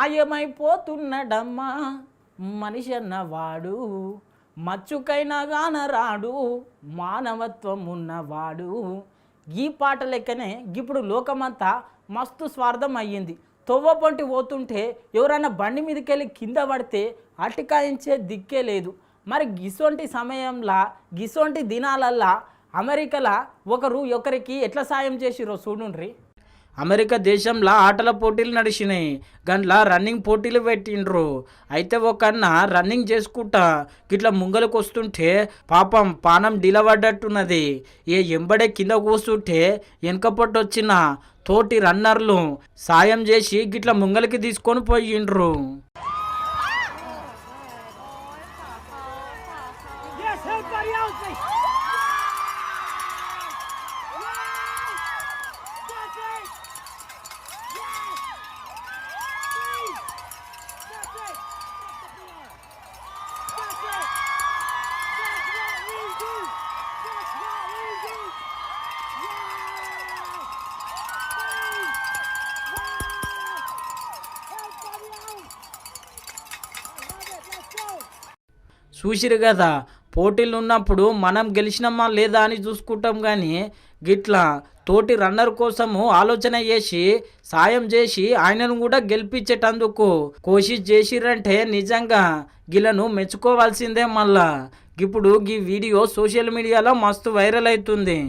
మాయమైపోతున్నడమ్మా మనిషి అన్నవాడు, మచ్చుకైనా గానరాడు, మానవత్వం ఉన్నవాడు. ఈ పాట లెక్కనే ఇప్పుడు లోకమంతా మస్తు స్వార్థం అయ్యింది. తొవ్వపొంటి పోతుంటే ఎవరైనా బండి మీదకి వెళ్ళి కింద పడితే అటికాయించే దిక్కే లేదు. మరి గిసొంటి సమయంలో గిసొంటి దినాలల్లా అమెరికాలో ఒకరికి ఎట్లా సాయం చేసిరో చూడుండ్రి. అమెరికా దేశంలో ఆటల పోటీలు నడిచినాయి. గంట్లా రన్నింగ్ పోటీలు పెట్టిండ్రు. అయితే ఒకన్న రన్నింగ్ చేసుకుంటా గిట్లా ముంగలకు వస్తుంటే పాపం పానం డిలవడ్డట్టున్నది. ఎంబడే కింద కూస్తుంటే వెనక పొట్టొచ్చిన తోటి రన్నర్లు సాయం చేసి గిట్లా ముంగలికి తీసుకొని పోయిండ్రు. చూసిరు కదా, పోటీలు ఉన్నప్పుడు మనం గెలిచినామా లేదా అని చూసుకుంటాం, కానీ గిట్లా తోటి రన్నర్ కోసము ఆలోచన చేసి సాయం చేసి ఆయనను కూడా గెలిపించేటందుకు కోషిష్ చేసిరంటే నిజంగా గిలను మెచ్చుకోవాల్సిందే. మళ్ళా ఇప్పుడు ఈ వీడియో సోషల్ మీడియాలో మస్తు వైరల్ అవుతుంది.